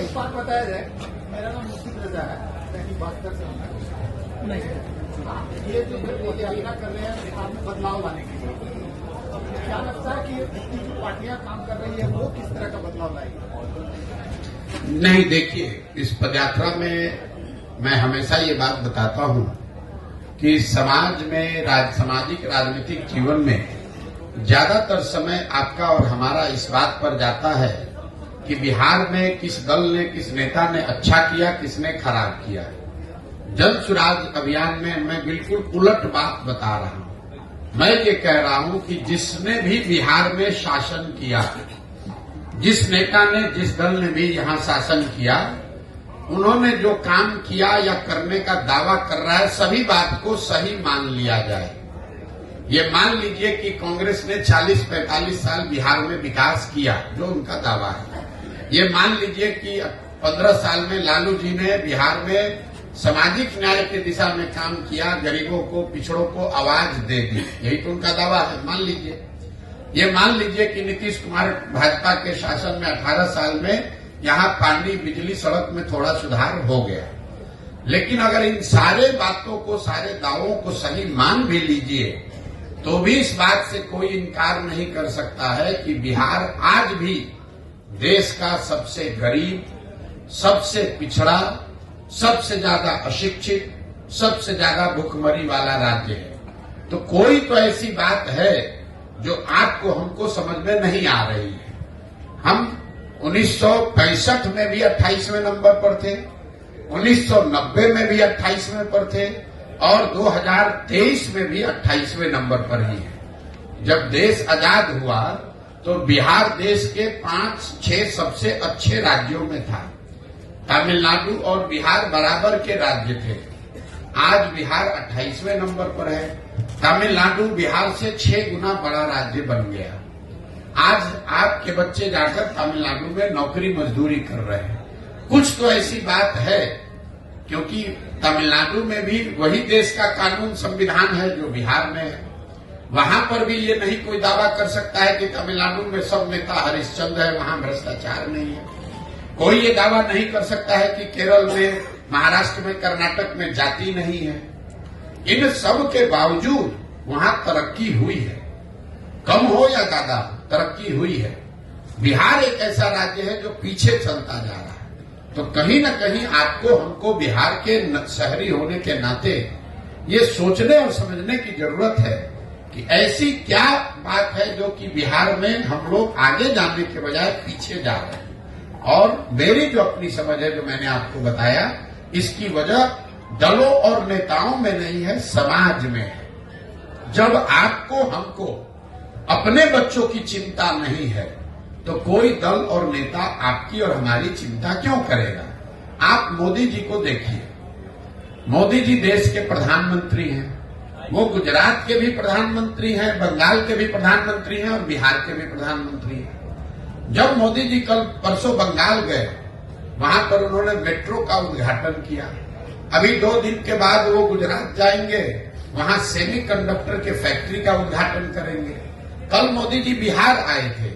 एक बात बताया जाए, मेरा नाम मुफ्ती रजा है, दैनिक भास्कर से हूँ। ये जो मोदी यात्रा कर रहे हैं बिहार में बदलाव लाने के लिए, क्या लगता है कि ये जो पार्टियां काम कर रही है वो किस तरह का बदलाव लाएगी? नहीं, देखिए, इस पदयात्रा में मैं हमेशा ये बात बताता हूं कि समाज में सामाजिक राजनीतिक जीवन में ज्यादातर समय आपका और हमारा इस बात पर जाता है कि बिहार में किस दल ने, किस नेता ने अच्छा किया, किसने खराब किया। जन सुराज अभियान में मैं बिल्कुल उलट बात बता रहा हूं। मैं ये कह रहा हूं कि जिसने भी बिहार में शासन किया, जिस नेता ने, जिस दल ने भी यहां शासन किया, उन्होंने जो काम किया या करने का दावा कर रहा है, सभी बात को सही मान लिया जाए। ये मान लीजिए कि कांग्रेस ने 40-45 साल बिहार में विकास किया, जो उनका दावा है। ये मान लीजिए कि 15 साल में लालू जी ने बिहार में सामाजिक न्याय की दिशा में काम किया, गरीबों को, पिछड़ों को आवाज दे दी, यही तो उनका दावा है। मान लीजिए, ये मान लीजिए कि नीतीश कुमार भाजपा के शासन में 18 साल में यहाँ पानी, बिजली, सड़क में थोड़ा सुधार हो गया। लेकिन अगर इन सारे बातों को, सारे दावों को सही मान भी लीजिए, तो भी इस बात से कोई इनकार नहीं कर सकता है कि बिहार आज भी देश का सबसे गरीब, सबसे पिछड़ा, सबसे ज्यादा अशिक्षित, सबसे ज्यादा भूखमरी वाला राज्य है। तो कोई तो ऐसी बात है जो आपको, हमको समझ में नहीं आ रही है। हम 1965 में भी 28वें नंबर पर थे, 1990 में भी 28वें पर थे और 2023 में भी 28वें नंबर पर ही है। जब देश आजाद हुआ तो बिहार देश के 5-6 सबसे अच्छे राज्यों में था। तमिलनाडु और बिहार बराबर के राज्य थे। आज बिहार 28वें नंबर पर है। तमिलनाडु बिहार से 6 गुना बड़ा राज्य बन गया। आज आपके बच्चे जाकर तमिलनाडु में नौकरी मजदूरी कर रहे हैं। कुछ तो ऐसी बात है, क्योंकि तमिलनाडु में भी वही देश का कानून, संविधान है जो बिहार में है। वहां पर भी ये नहीं कोई दावा कर सकता है कि तमिलनाडु में सब नेता हरिश्चंद्र है, वहां भ्रष्टाचार नहीं है। कोई ये दावा नहीं कर सकता है कि केरल में, महाराष्ट्र में, कर्नाटक में जाति नहीं है। इन सब के बावजूद वहां तरक्की हुई है, कम हो या ज्यादा, तरक्की हुई है। बिहार एक ऐसा राज्य है जो पीछे चलता जा रहा है। तो कहीं न कहीं आपको, हमको बिहार के शहरी होने के नाते ये सोचने और समझने की जरूरत है कि ऐसी क्या बात है जो कि बिहार में हम लोग आगे जाने के बजाय पीछे जा रहे हैं। और मेरी जो अपनी समझ है, जो मैंने आपको बताया, इसकी वजह दलों और नेताओं में नहीं है, समाज में है। जब आपको, हमको अपने बच्चों की चिंता नहीं है, तो कोई दल और नेता आपकी और हमारी चिंता क्यों करेगा? आप मोदी जी को देखिए। मोदी जी देश के प्रधानमंत्री हैं। वो गुजरात के भी प्रधानमंत्री हैं, बंगाल के भी प्रधानमंत्री हैं और बिहार के भी प्रधानमंत्री हैं। जब मोदी जी कल परसों बंगाल गए, वहां पर उन्होंने मेट्रो का उद्घाटन किया। अभी 2 दिन के बाद वो गुजरात जाएंगे, वहां सेमीकंडक्टर के फैक्ट्री का उद्घाटन करेंगे। कल मोदी जी बिहार आए थे,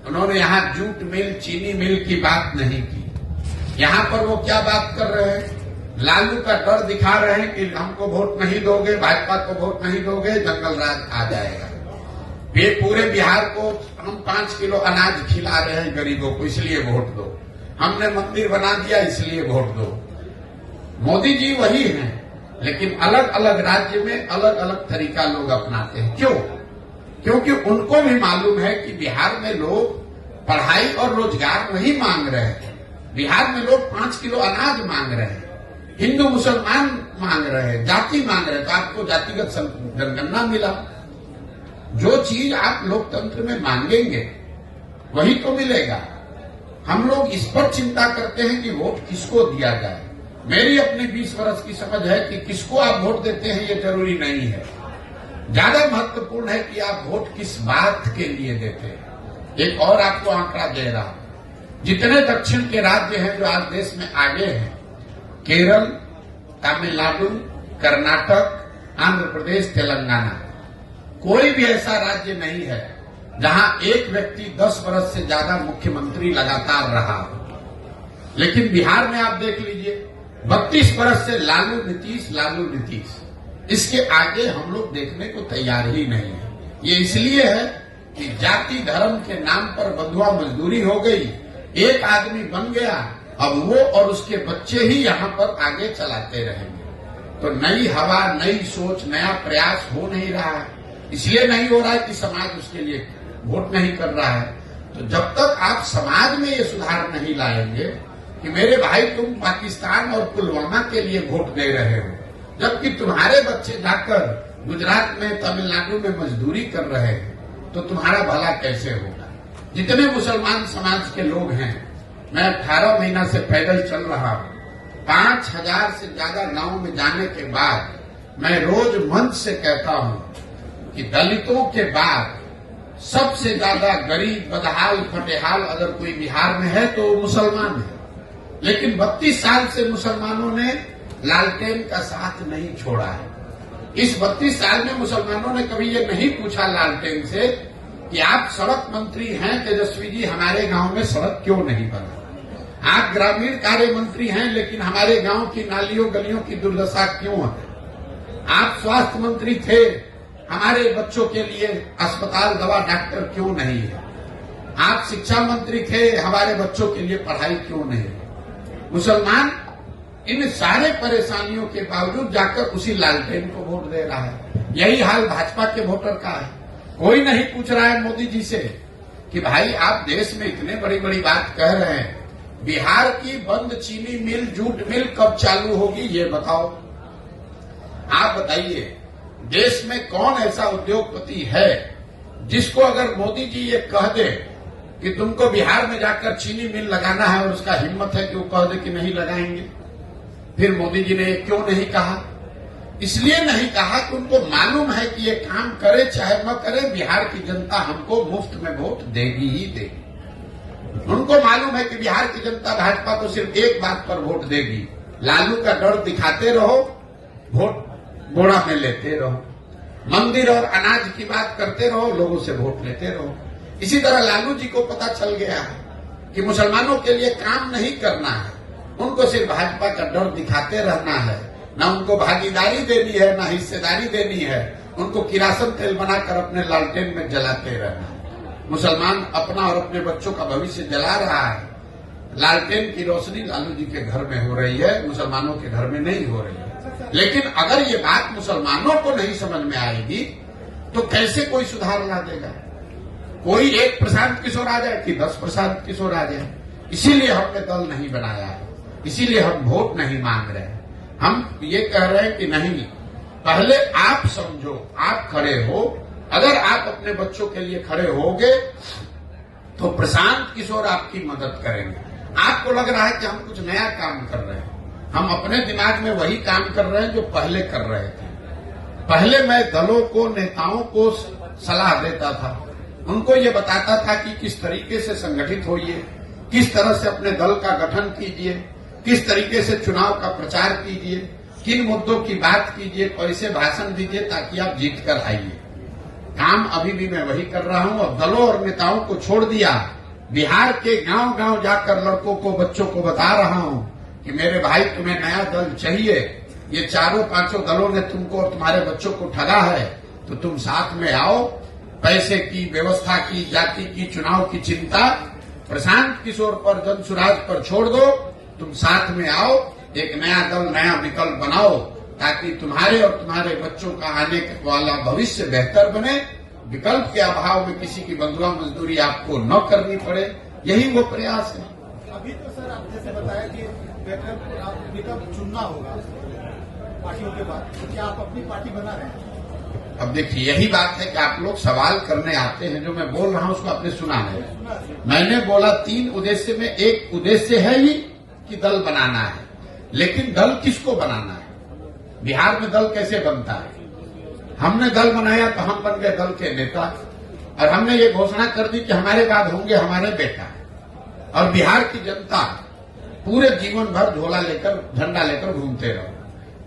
उन्होंने यहां जूट मिल, चीनी मिल की बात नहीं की। यहां पर वो क्या बात कर रहे हैं? लालू का डर दिखा रहे हैं कि हमको वोट नहीं दोगे, भाजपा को वोट नहीं दोगे, जंगल राज आ जाएगा। ये पूरे बिहार को हम 5 किलो अनाज खिला रहे हैं गरीबों को, इसलिए वोट दो। हमने मंदिर बना दिया, इसलिए वोट दो। मोदी जी वही हैं, लेकिन अलग अलग राज्य में अलग अलग तरीका लोग अपनाते हैं। क्यों? क्योंकि उनको भी मालूम है कि बिहार में लोग पढ़ाई और रोजगार नहीं मांग रहे हैं। बिहार में लोग 5 किलो अनाज मांग रहे हैं, हिंदू मुसलमान मांग रहे हैं, जाति मांग रहे हैं। तो आपको जातिगत जनगणना मिला। जो चीज आप लोकतंत्र में मांगेंगे वही तो मिलेगा। हम लोग इस पर चिंता करते हैं कि वोट किसको दिया जाए। मेरी अपनी 20 वर्ष की समझ है कि किसको आप वोट देते हैं ये जरूरी नहीं है। ज्यादा महत्वपूर्ण है कि आप वोट किस बात के लिए देते हैं। एक और आपको आंकड़ा दे रहा हूं। जितने दक्षिण के राज्य हैं जो आज देश में आगे हैं, केरल, तमिलनाडु, कर्नाटक, आंध्र प्रदेश, तेलंगाना, कोई भी ऐसा राज्य नहीं है जहां एक व्यक्ति 10 वर्ष से ज्यादा मुख्यमंत्री लगातार रहा हो। लेकिन बिहार में आप देख लीजिए 32 बरस से लालू नीतीश इसके आगे हम लोग देखने को तैयार ही नहीं है। ये इसलिए है कि जाति धर्म के नाम पर बंधुआ मजदूरी हो गई, एक आदमी बन गया, अब वो और उसके बच्चे ही यहाँ पर आगे चलाते रहेंगे। तो नई हवा, नई सोच, नया प्रयास हो नहीं रहा है। इसलिए नहीं हो रहा है कि समाज उसके लिए वोट नहीं कर रहा है। तो जब तक आप समाज में ये सुधार नहीं लाएंगे कि मेरे भाई तुम पाकिस्तान और पुलवामा के लिए वोट दे रहे हो, जबकि तुम्हारे बच्चे जाकर गुजरात में, तमिलनाडु में मजदूरी कर रहे हैं, तो तुम्हारा भला कैसे होगा। जितने मुसलमान समाज के लोग हैं, मैं 18 महीना से पैदल चल रहा हूं, 5000 से ज्यादा गांव में जाने के बाद मैं रोज मंच से कहता हूं कि दलितों के बाद सबसे ज्यादा गरीब, बदहाल, फटेहाल अगर कोई बिहार में है तो मुसलमान है। लेकिन 32 साल से मुसलमानों ने लालटेन का साथ नहीं छोड़ा है। इस 32 साल में मुसलमानों ने कभी ये नहीं पूछा लालटेन से कि आप सड़क मंत्री हैं तेजस्वी जी, हमारे गांव में सड़क क्यों नहीं बना। आप ग्रामीण कार्य मंत्री हैं, लेकिन हमारे गांव की नालियों गलियों की दुर्दशा क्यों है। आप स्वास्थ्य मंत्री थे, हमारे बच्चों के लिए अस्पताल, दवा, डॉक्टर क्यों नहीं है। आप शिक्षा मंत्री थे, हमारे बच्चों के लिए पढ़ाई क्यों नहीं है। मुसलमान इन सारे परेशानियों के बावजूद जाकर उसी लालटेन को वोट दे रहा है। यही हाल भाजपा के वोटर का है। कोई नहीं पूछ रहा है मोदी जी से कि भाई आप देश में इतने बड़ी बड़ी बात कह रहे हैं, बिहार की बंद चीनी मिल, जूट मिल कब चालू होगी ये बताओ। आप बताइए, देश में कौन ऐसा उद्योगपति है जिसको अगर मोदी जी ये कह दे कि तुमको बिहार में जाकर चीनी मिल लगाना है और उसका हिम्मत है कि वो कह दे कि नहीं लगाएंगे। फिर मोदी जी ने क्यों नहीं कहा? इसलिए नहीं कहा कि उनको मालूम है कि ये काम करे चाहे न करे, बिहार की जनता हमको मुफ्त में वोट देगी ही देगी। उनको मालूम है कि बिहार की जनता भाजपा को सिर्फ एक बात पर वोट देगी, लालू का डर दिखाते रहो, वोट बोड़ा में लेते रहो, मंदिर और अनाज की बात करते रहो, लोगों से वोट लेते रहो। इसी तरह लालू जी को पता चल गया है कि मुसलमानों के लिए काम नहीं करना है, उनको सिर्फ भाजपा का डर दिखाते रहना है, न उनको भागीदारी देनी है, न हिस्सेदारी देनी है, उनको किरासन तेल बनाकर अपने लालटेन में जलाते रहना है। मुसलमान अपना और अपने बच्चों का भविष्य जला रहा है। लालटेन की रोशनी लालू जी के घर में हो रही है, मुसलमानों के घर में नहीं हो रही है। लेकिन अगर ये बात मुसलमानों को नहीं समझ में आएगी तो कैसे कोई सुधार ला देगा। कोई एक प्रशांत किशोर आ जाए कि 10 प्रशांत किशोर आ जाए। इसीलिए हमने दल नहीं बनाया है, इसीलिए हम वोट नहीं मांग रहे हैं। हम ये कह रहे हैं कि नहीं, पहले आप समझो, आप खड़े हो। अगर आप अपने बच्चों के लिए खड़े होगे तो प्रशांत किशोर आपकी मदद करेंगे। आपको लग रहा है कि हम कुछ नया काम कर रहे हैं, हम अपने दिमाग में वही काम कर रहे हैं जो पहले कर रहे थे। पहले मैं दलों को, नेताओं को सलाह देता था, उनको ये बताता था कि किस तरीके से संगठित होइए, किस तरह से अपने दल का गठन कीजिए, किस तरीके से चुनाव का प्रचार कीजिए, किन मुद्दों की बात कीजिए, कैसे भाषण दीजिए ताकि आप जीत कर आइए। काम अभी भी मैं वही कर रहा हूं। अब दलों और नेताओं को छोड़ दिया, बिहार के गांव गांव जाकर लड़कों को, बच्चों को बता रहा हूं कि मेरे भाई तुम्हें नया दल चाहिए, ये 4-5 दलों ने तुमको और तुम्हारे बच्चों को ठगा है, तो तुम साथ में आओ। पैसे की, व्यवस्था की, जाति की, चुनाव की चिंता प्रशांत किशोर पर, जनसुराज पर छोड़ दो, तुम साथ में आओ, एक नया दल, नया विकल्प बनाओ ताकि तुम्हारे और तुम्हारे बच्चों का आने वाला भविष्य बेहतर बने। विकल्प के अभाव में किसी की बंधुआ मजदूरी आपको न करनी पड़े, यही वो प्रयास है। अभी तो सर आप जैसे बताया कि विकल्प चुनना होगा पार्टियों के बाद, तो क्या आप अपनी पार्टी बना रहे हैं? अब देखिए, यही बात है कि आप लोग सवाल करने आते हैं, जो मैं बोल रहा हूं उसको आपने सुना है। मैंने बोला 3 उद्देश्य में एक उद्देश्य है ही कि दल बनाना है, लेकिन दल किसको बनाना है? बिहार में दल कैसे बनता है? हमने दल बनाया तो हम बन गए दल के नेता, और हमने ये घोषणा कर दी कि हमारे बाद होंगे हमारे बेटा, और बिहार की जनता पूरे जीवन भर झोला लेकर, झंडा लेकर घूमते रहो।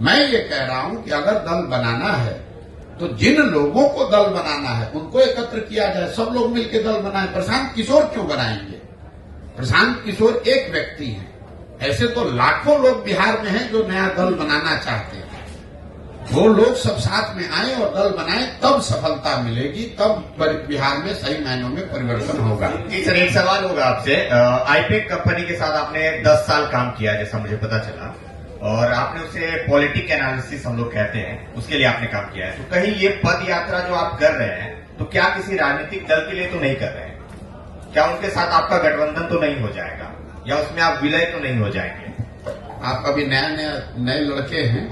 मैं ये कह रहा हूं कि अगर दल बनाना है तो जिन लोगों को दल बनाना है उनको एकत्र किया जाए, सब लोग मिलकर दल बनाए। प्रशांत किशोर क्यों बनाएंगे? प्रशांत किशोर एक व्यक्ति है, ऐसे तो लाखों लोग बिहार में हैं जो नया दल बनाना चाहते हैं। वो लोग सब साथ में आए और दल बनाए, तब सफलता मिलेगी, तब बिहार में सही मायनों में परिवर्तन होगा। जी सर, एक सवाल होगा आपसे। आईपेक कंपनी के साथ आपने 10 साल काम किया, जैसा मुझे पता चला, और आपने उसे पॉलिटिक एनालिसिस हम लोग कहते हैं, उसके लिए आपने काम किया है। तो कहीं ये पद यात्रा जो आप कर रहे हैं, तो क्या किसी राजनीतिक दल के लिए तो नहीं कर रहे हैं? क्या उनके साथ आपका गठबंधन तो नहीं हो जाएगा, या उसमें आप विलय तो नहीं हो जाएंगे? आप अभी नए लड़के हैं,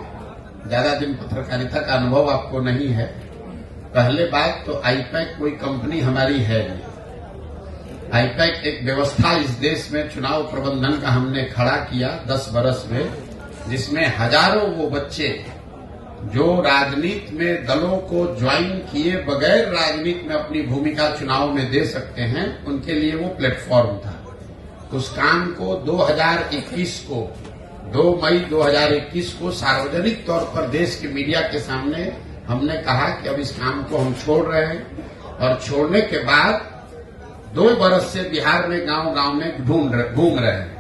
ज्यादा दिन पत्रकारिता का अनुभव आपको नहीं है। पहले बात तो आईपैक कोई कंपनी हमारी है नहीं। आईपैक एक व्यवस्था इस देश में चुनाव प्रबंधन का हमने खड़ा किया 10 बरस में, जिसमें हजारों वो बच्चे जो राजनीति में दलों को ज्वाइन किए बगैर राजनीति में अपनी भूमिका चुनाव में दे सकते हैं, उनके लिए वो प्लेटफॉर्म था। उस काम को 2021 को 2 मई 2021 को सार्वजनिक तौर पर देश के मीडिया के सामने हमने कहा कि अब इस काम को हम छोड़ रहे हैं, और छोड़ने के बाद 2 बरस से बिहार में गांव-गांव में घूम रहे हैं।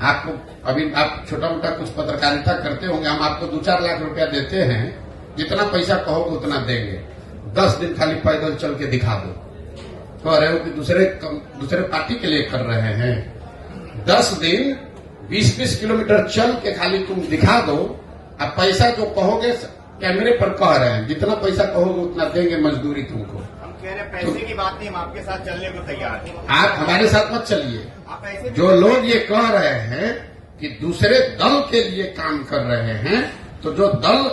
आपको अभी आप छोटा मोटा कुछ पत्रकारिता करते होंगे, हम आपको 2-4 लाख रुपया देते हैं, जितना पैसा कहोगे उतना देंगे। 10 दिन खाली पैदल चल के दिखा दो, कह रहे हो कि दूसरे पार्टी के लिए कर रहे हैं। 10 दिन 20-20 किलोमीटर चल के खाली तुम दिखा दो, अब पैसा जो कहोगे कैमरे पर कह रहे हैं, जितना पैसा कहोगे उतना देंगे मजदूरी तुमको। हम कह रहे हैं पैसे की बात नहीं, हम आपके साथ चलने को तैयार हैं। आप हमारे साथ मत चलिए। आप ऐसे जो लोग ये कह रहे हैं कि दूसरे दल के लिए काम कर रहे हैं, तो जो दल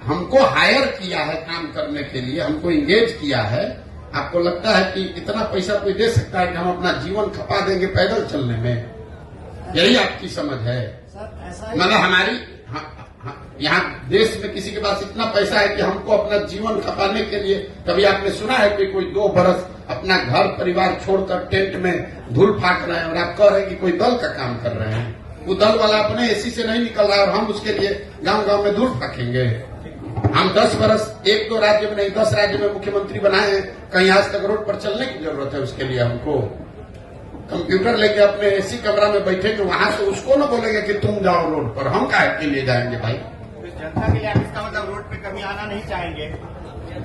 हमको हायर किया है काम करने के लिए, हमको इंगेज किया है, आपको लगता है कि इतना पैसा कोई दे सकता है कि हम अपना जीवन खपा देंगे पैदल चलने में? यही आपकी समझ है? मतलब हमारी यहाँ देश में किसी के पास इतना पैसा है कि हमको अपना जीवन खपाने के लिए, कभी आपने सुना है कि कोई 2 बरस अपना घर परिवार छोड़कर टेंट में धूल फाक रहे हैं और आप कह रहे हैं कि कोई दल का काम कर रहे हैं? वो दल वाला अपने एसी से नहीं निकल रहा है और हम उसके लिए गांव-गांव में धूल फाकेंगे? हम 10 बरस 1-2 राज्य में नहीं 10 राज्य में मुख्यमंत्री बनाए हैं, कहीं आज तक रोड पर चलने की जरूरत है? उसके लिए हमको कंप्यूटर लेके अपने एसी कमरा में बैठेंगे, वहां से उसको न बोलेंगे कि तुम जाओ रोड पर, हम काहे के लिए जाएंगे भाई? जनता के लिए आप इसका मतलब रोड पे कभी आना नहीं चाहेंगे?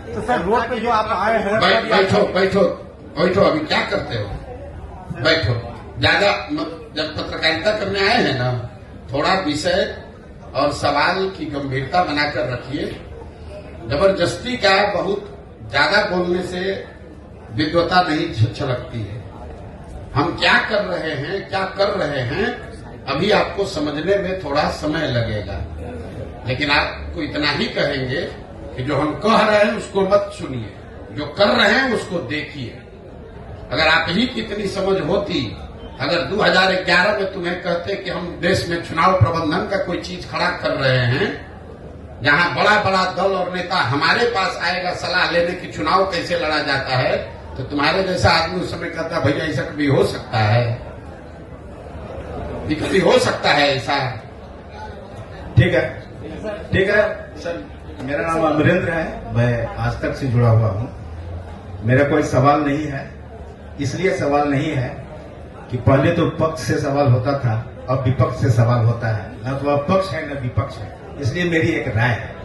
तो सर रोड पे जो आप आए हैं, बैठो अभी क्या करते हो? बैठो। ज्यादा जब पत्रकारिता करने आए हैं ना, थोड़ा विषय और सवाल की गंभीरता बनाकर रखिए। जबरदस्ती का बहुत ज्यादा बोलने से विद्वता नहीं छलकती है। हम क्या कर रहे हैं अभी आपको समझने में थोड़ा समय लगेगा, लेकिन आपको इतना ही कहेंगे कि जो हम कह रहे हैं उसको मत सुनिए, जो कर रहे हैं उसको देखिए। अगर आप ही की इतनी समझ होती, अगर 2011 में तुम्हें कहते कि हम देश में चुनाव प्रबंधन का कोई चीज खड़ा कर रहे हैं, जहां बड़ा बड़ा दल और नेता हमारे पास आएगा सलाह लेने की चुनाव कैसे लड़ा जाता है, तो तुम्हारे जैसा आदमी उस समय कहता भैया ऐसा कभी हो सकता है? कभी हो सकता है ऐसा? ठीक है सर, मेरा नाम अमरेंद्र है, मैं आज तक से जुड़ा हुआ हूं। मेरा कोई सवाल नहीं है, इसलिए सवाल नहीं है कि पहले तो पक्ष से सवाल होता था, अब विपक्ष से सवाल होता है। न तो अब पक्ष है न विपक्ष है, इसलिए मेरी एक राय है।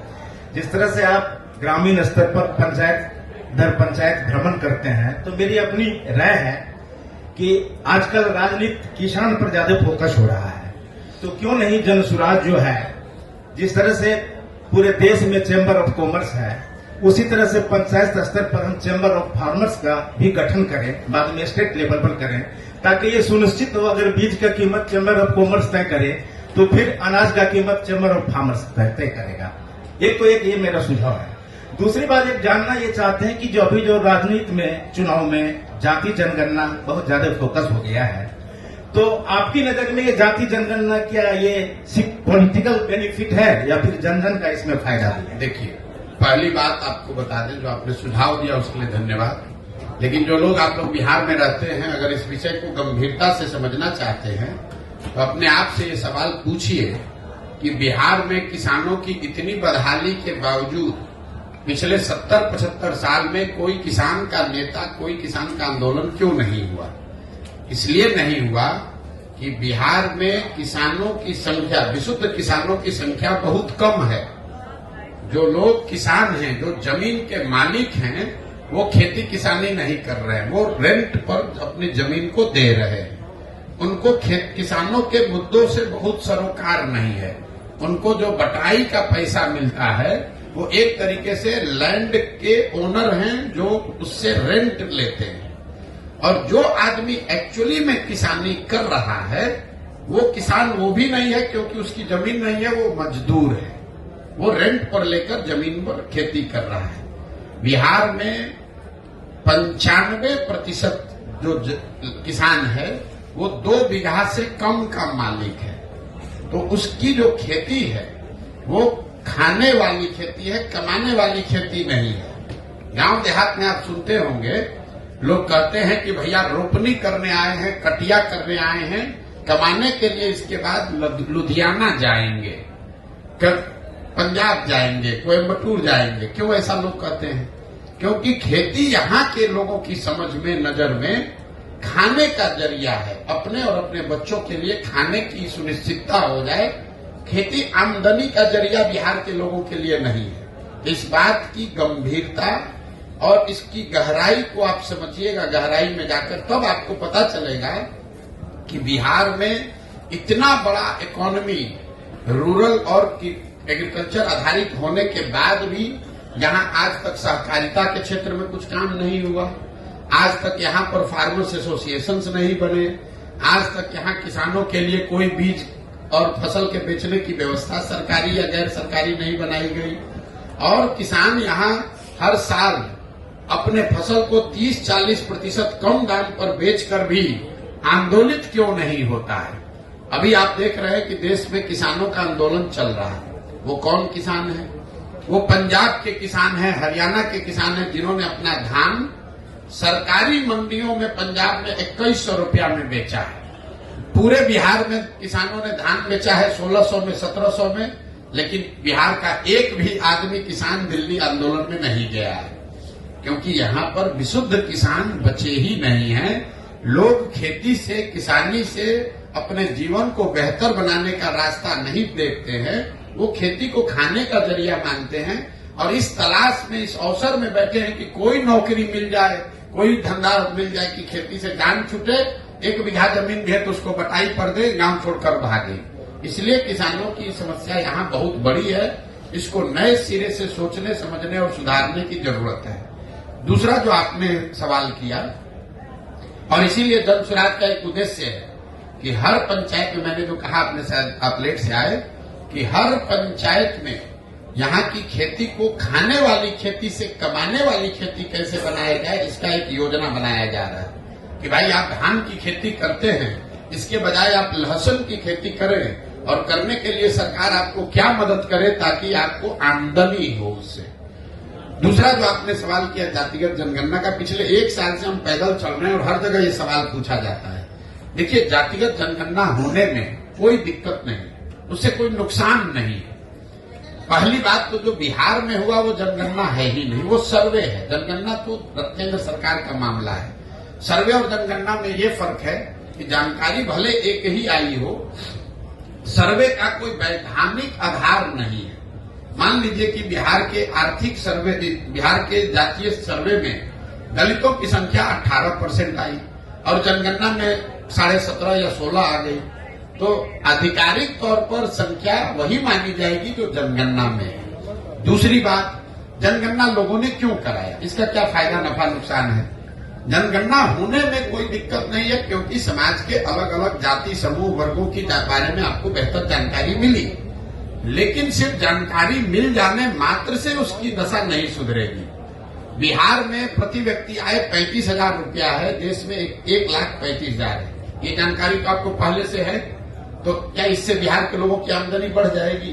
जिस तरह से आप ग्रामीण स्तर पर पंचायत दर पंचायत भ्रमण करते हैं, तो मेरी अपनी राय है कि आजकल राजनीति किसान पर ज्यादा फोकस हो रहा है, तो क्यों नहीं जन सुराज जो है, जिस तरह से पूरे देश में चैम्बर ऑफ कॉमर्स है, उसी तरह से पंचायत स्तर पर हम चैम्बर ऑफ फार्मर्स का भी गठन करें, बाद में स्टेट लेवल पर करें, ताकि ये सुनिश्चित हो अगर बीज का कीमत चैम्बर ऑफ कॉमर्स तय करे तो फिर अनाज का कीमत चैम्बर ऑफ फार्मर्स तय करेगा। एक ये मेरा सुझाव है। दूसरी बात एक जानना ये चाहते हैं कि जो अभी जो राजनीति में चुनाव में जाति जनगणना बहुत ज्यादा फोकस हो गया है, तो आपकी नजर में ये जाति जनगणना क्या ये सिर्फ पॉलिटिकल बेनिफिट है या फिर जन जन का इसमें फायदा है? देखिए, पहली बात आपको बता दें, जो आपने सुझाव दिया उसके लिए धन्यवाद, लेकिन जो लोग आप लोग बिहार में रहते हैं, अगर इस विषय को गंभीरता से समझना चाहते हैं तो अपने आप से ये सवाल पूछिए कि बिहार में किसानों की इतनी बदहाली के बावजूद पिछले 70-75 साल में कोई किसान का नेता, कोई किसान का आंदोलन क्यों नहीं हुआ? इसलिए नहीं हुआ कि बिहार में किसानों की संख्या, विशुद्ध किसानों की संख्या बहुत कम है। जो लोग किसान हैं, जो जमीन के मालिक हैं, वो खेती किसानी नहीं कर रहे हैं, वो रेंट पर अपनी जमीन को दे रहे हैं। उनको किसानों के मुद्दों से बहुत सरोकार नहीं है। उनको जो बटाई का पैसा मिलता है वो एक तरीके से लैंड के ओनर हैं जो उससे रेंट लेते हैं। और जो आदमी एक्चुअली में किसानी कर रहा है वो किसान वो भी नहीं है, क्योंकि उसकी जमीन नहीं है, वो मजदूर है। वो रेंट पर लेकर जमीन पर खेती कर रहा है। बिहार में 95% जो किसान है वो 2 बीघा से कम का मालिक है। तो उसकी जो खेती है वो खाने वाली खेती है, कमाने वाली खेती नहीं है। गांव देहात में आप सुनते होंगे लोग कहते हैं कि भैया रोपनी करने आए हैं, कटिया करने आए हैं, कमाने के लिए इसके बाद लुधियाना जाएंगे, पंजाब जाएंगे, कोयम्बटूर जाएंगे। क्यों ऐसा लोग कहते हैं? क्योंकि खेती यहाँ के लोगों की समझ में, नजर में खाने का जरिया है। अपने और अपने बच्चों के लिए खाने की सुनिश्चितता हो जाए। खेती आमदनी का जरिया बिहार के लोगों के लिए नहीं है। इस बात की गंभीरता और इसकी गहराई को आप समझिएगा। गहराई में जाकर तब आपको पता चलेगा कि बिहार में इतना बड़ा इकोनॉमी रूरल और एग्रीकल्चर आधारित होने के बाद भी यहाँ आज तक सहकारिता के क्षेत्र में कुछ काम नहीं हुआ। आज तक यहाँ पर फार्मर्स एसोसिएशंस नहीं बने। आज तक यहाँ किसानों के लिए कोई बीज और फसल के बेचने की व्यवस्था सरकारी या गैर सरकारी नहीं बनाई गई। और किसान यहाँ हर साल अपने फसल को 30-40% कम दाम पर बेचकर भी आंदोलित क्यों नहीं होता है? अभी आप देख रहे हैं कि देश में किसानों का आंदोलन चल रहा है। वो कौन किसान है? वो पंजाब के किसान हैं, हरियाणा के किसान हैं, जिन्होंने अपना धान सरकारी मंडियों में पंजाब में 2100 रुपया में बेचा है। पूरे बिहार में किसानों ने धान बेचा है 1600 में, 1700 में, लेकिन बिहार का एक भी आदमी किसान दिल्ली आंदोलन में नहीं गया है, क्योंकि यहाँ पर विशुद्ध किसान बचे ही नहीं हैं। लोग खेती से, किसानी से अपने जीवन को बेहतर बनाने का रास्ता नहीं देखते हैं। वो खेती को खाने का जरिया मानते हैं और इस तलाश में, इस अवसर में बैठे हैं कि कोई नौकरी मिल जाए, कोई धंधा मिल जाए कि खेती से जान छूटे, 1 बीघा जमीन भी है तो उसको बटाई पर दे, गांव छोड़कर भागे। इसलिए किसानों की समस्या यहाँ बहुत बड़ी है। इसको नए सिरे से सोचने, समझने और सुधारने की जरूरत है। दूसरा जो आपने सवाल किया, और इसीलिए जन सुराज का एक उद्देश्य है कि हर पंचायत में, मैंने जो कहा, आपने शायद आप लेट से आए, कि हर पंचायत में यहाँ की खेती को खाने वाली खेती से कमाने वाली खेती कैसे बनाया जाए, इसका एक योजना बनाया जा रहा है। कि भाई आप धान की खेती करते हैं, इसके बजाय आप लहसुन की खेती करें, और करने के लिए सरकार आपको क्या मदद करे ताकि आपको आमदनी हो उससे। दूसरा जो आपने सवाल किया जातिगत जनगणना का, पिछले 1 साल से हम पैदल चल रहे हैं और हर जगह ये सवाल पूछा जाता है। देखिए, जातिगत जनगणना होने में कोई दिक्कत नहीं, उससे कोई नुकसान नहीं है। पहली बात तो जो बिहार में हुआ वो जनगणना है ही नहीं, वो सर्वे है। जनगणना तो केंद्र सरकार का मामला है। सर्वे और जनगणना में ये फर्क है कि जानकारी भले एक ही आई हो, सर्वे का कोई वैधानिक आधार नहीं है। मान लीजिए कि बिहार के आर्थिक सर्वे, बिहार के जातीय सर्वे में दलितों की संख्या 18% आई और जनगणना में 17.5 या 16 आ गई, तो आधिकारिक तौर पर संख्या वही मानी जाएगी जो जनगणना में है। दूसरी बात, जनगणना लोगों ने क्यों कराया, इसका क्या फायदा, नफा, नुकसान है? जनगणना होने में कोई दिक्कत नहीं है, क्योंकि समाज के अलग अलग जाति, समूह, वर्गों की बारे में आपको बेहतर जानकारी मिली। लेकिन सिर्फ जानकारी मिल जाने मात्र से उसकी दशा नहीं सुधरेगी। बिहार में प्रति व्यक्ति आय 35,000 रुपया है, देश में 1,35,000 है। ये जानकारी तो आपको पहले से है, तो क्या इससे बिहार के लोगों की आमदनी बढ़ जाएगी?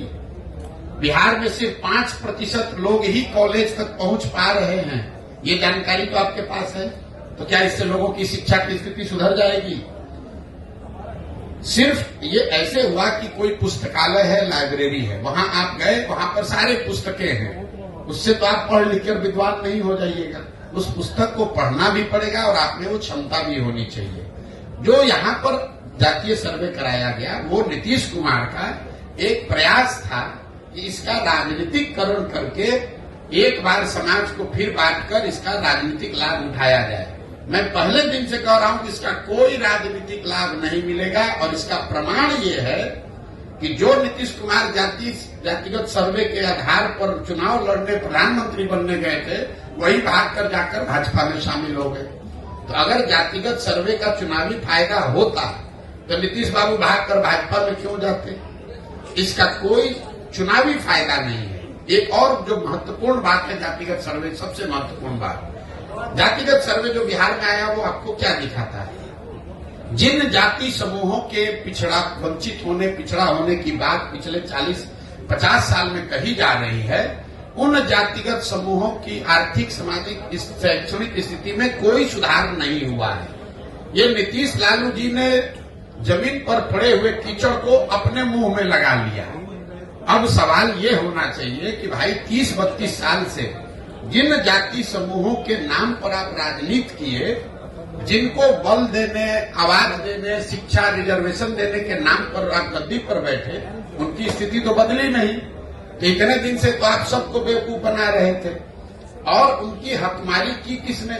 बिहार में सिर्फ 5% लोग ही कॉलेज तक पहुंच पा रहे हैं, ये जानकारी तो आपके पास है। तो क्या इससे लोगों की शिक्षा की स्थिति सुधर जाएगी? सिर्फ ये ऐसे हुआ कि कोई पुस्तकालय है, लाइब्रेरी है, वहां आप गए, वहां पर सारे पुस्तकें हैं, उससे तो आप पढ़ लिख कर विद्वान नहीं हो जाइएगा। उस पुस्तक को पढ़ना भी पड़ेगा और आप में वो क्षमता भी होनी चाहिए। जो यहाँ पर जातीय सर्वे कराया गया वो नीतीश कुमार का एक प्रयास था कि इसका राजनीतिकरण करके एक बार समाज को फिर बांटकर इसका राजनीतिक लाभ उठाया जाए। मैं पहले दिन से कह रहा हूं कि इसका कोई राजनीतिक लाभ नहीं मिलेगा और इसका प्रमाण ये है कि जो नीतीश कुमार जातिगत सर्वे के आधार पर चुनाव लड़ने प्रधानमंत्री बनने गए थे वही भागकर जाकर भाजपा में शामिल हो गए। तो अगर जातिगत सर्वे का चुनावी फायदा होता तो नीतीश बाबू भागकर भाजपा में क्यों जाते? इसका कोई चुनावी फायदा नहीं है। एक और जो महत्वपूर्ण बात है जातिगत सर्वे, सबसे महत्वपूर्ण बात, जातिगत सर्वे जो बिहार में आया वो आपको क्या दिखाता है? जिन जाति समूहों के वंचित होने, पिछड़ा होने की बात पिछले 40-50 साल में कही जा रही है, उन जातिगत समूहों की आर्थिक, सामाजिक, शैक्षणिक स्थिति में कोई सुधार नहीं हुआ है। ये नीतीश लालू जी ने जमीन पर पड़े हुए कीचड़ को अपने मुंह में लगा लिया। अब सवाल ये होना चाहिए कि भाई 30-32 साल से जिन जाति समूहों के नाम पर आप राजनीति किए, जिनको बल देने, आवाज देने, शिक्षा, रिजर्वेशन देने के नाम पर आप गद्दी पर बैठे, उनकी स्थिति तो बदली नहीं। तो इतने दिन से तो आप सबको बेवकूफ बना रहे थे और उनकी हकमारी की किसने?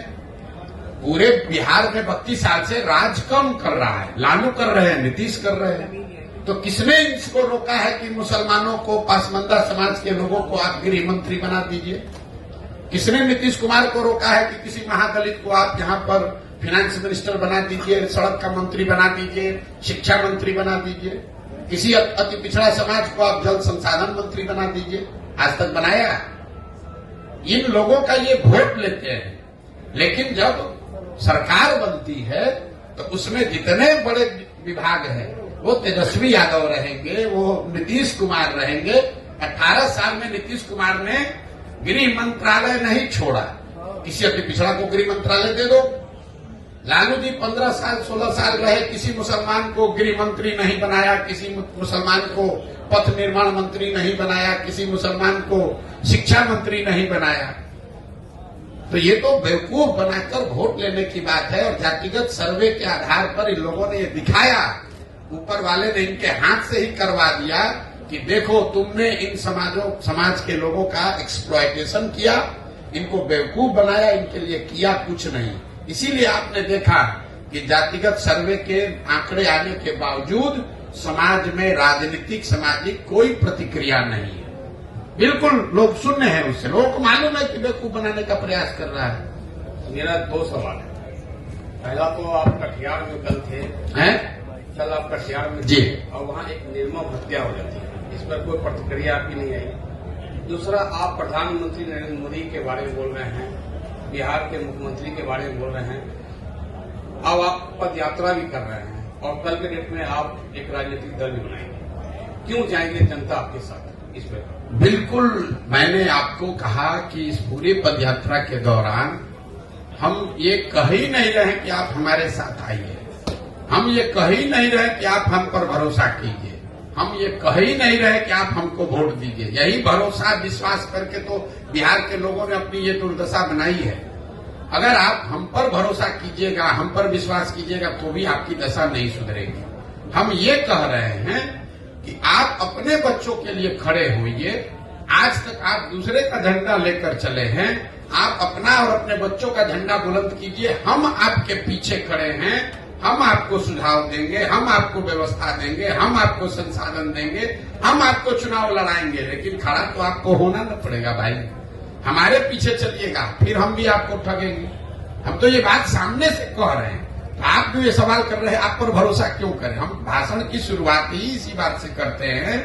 पूरे बिहार में 32 साल से राज कौन कर रहा है? लालू कर रहे हैं, नीतीश कर रहे हैं। तो किसने इसको रोका है कि मुसलमानों को, पासमंदा समाज के लोगों को आप गृह मंत्री बना दीजिए? किसने नीतीश कुमार को रोका है कि किसी महादलित को आप यहां पर फाइनेंस मिनिस्टर बना दीजिए, सड़क का मंत्री बना दीजिए, शिक्षा मंत्री बना दीजिए? किसी अति पिछड़ा समाज को आप जल संसाधन मंत्री बना दीजिए? आज तक बनाया? इन लोगों का ये वोट लेते हैं, लेकिन जब सरकार बनती है तो उसमें जितने बड़े विभाग हैं वो तेजस्वी यादव रहेंगे, वो नीतीश कुमार रहेंगे। 18 साल में नीतीश कुमार ने गृह मंत्रालय नहीं छोड़ा। किसी अति पिछड़ा को गृह मंत्रालय दे दो। लालू जी 15 साल 16 साल रहे, किसी मुसलमान को गृह मंत्री नहीं बनाया, किसी मुसलमान को पथ निर्माण मंत्री नहीं बनाया, किसी मुसलमान को शिक्षा मंत्री नहीं बनाया। तो ये तो बेवकूफ बनाकर वोट लेने की बात है। और जातिगत सर्वे के आधार पर इन लोगों ने ये दिखाया, ऊपर वाले ने इनके हाथ से ही करवा दिया कि देखो तुमने इन समाज के लोगों का एक्सप्लॉयटेशन किया, इनको बेवकूफ बनाया, इनके लिए किया कुछ नहीं। इसीलिए आपने देखा कि जातिगत सर्वे के आंकड़े आने के बावजूद समाज में राजनीतिक, सामाजिक कोई प्रतिक्रिया नहीं है। बिल्कुल लोग शून्य हैं उससे। लोगों को मालूम है कि बेवकूफ बनाने का प्रयास कर रहा है। मेरा 2 सवाल है। पहला तो आप कटिहार में कल थे, कल आप कटिहार में जी, और वहाँ एक निर्मम हत्या हो जाती है, इस पर कोई प्रतिक्रिया आपकी नहीं आई। दूसरा, आप प्रधानमंत्री नरेंद्र मोदी के बारे में बोल रहे हैं, बिहार के मुख्यमंत्री के बारे में बोल रहे हैं, अब आप पद यात्रा भी कर रहे हैं और कल के डेट में आप एक राजनीतिक दल भी बनाएंगे। क्यों जाएंगे जनता आपके साथ इस पर? बिल्कुल, मैंने आपको कहा कि इस पूरे पद यात्रा के दौरान हम ये कह ही नहीं रहे कि आप हमारे साथ आइए, हम ये कह ही नहीं रहे कि आप हम पर भरोसा कीजिए, हम ये कह ही नहीं रहे कि आप हमको वोट दीजिए। यही भरोसा, विश्वास करके तो बिहार के लोगों ने अपनी ये दुर्दशा बनाई है। अगर आप हम पर भरोसा कीजिएगा, हम पर विश्वास कीजिएगा तो भी आपकी दशा नहीं सुधरेगी। हम ये कह रहे हैं कि आप अपने बच्चों के लिए खड़े होइए। आज तक आप दूसरे का झंडा लेकर चले हैं, आप अपना और अपने बच्चों का झंडा बुलंद कीजिए। हम आपके पीछे खड़े हैं, हम आपको सुझाव देंगे, हम आपको व्यवस्था देंगे, हम आपको संसाधन देंगे, हम आपको चुनाव लड़ाएंगे। लेकिन खड़ा तो आपको होना न पड़ेगा भाई। हमारे पीछे चलिएगा, फिर हम भी आपको ठगेंगे। हम तो ये बात सामने से कह रहे हैं। आप जो ये सवाल कर रहे हैं, आप पर भरोसा क्यों करें? हम भाषण की शुरुआत ही इसी बात से करते हैं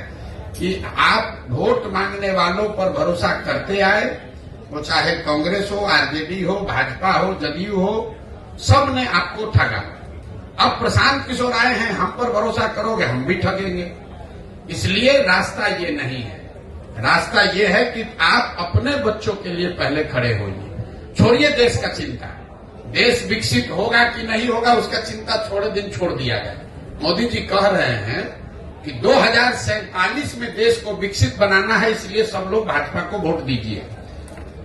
कि आप वोट मांगने वालों पर भरोसा करते आए, वो चाहे कांग्रेस हो, आरजेडी हो, भाजपा हो, जदयू हो, सब ने आपको ठगा। अब प्रशांत किशोर आए हैं, हम पर भरोसा करोगे, हम भी ठगेंगे। इसलिए रास्ता ये नहीं है। रास्ता ये है कि आप अपने बच्चों के लिए पहले खड़े होइए। छोड़िए देश का चिंता, देश विकसित होगा कि नहीं होगा उसका चिंता थोड़े दिन छोड़ दिया गया। मोदी जी कह रहे हैं कि 2047 में देश को विकसित बनाना है, इसलिए सब लोग भाजपा को वोट दीजिए।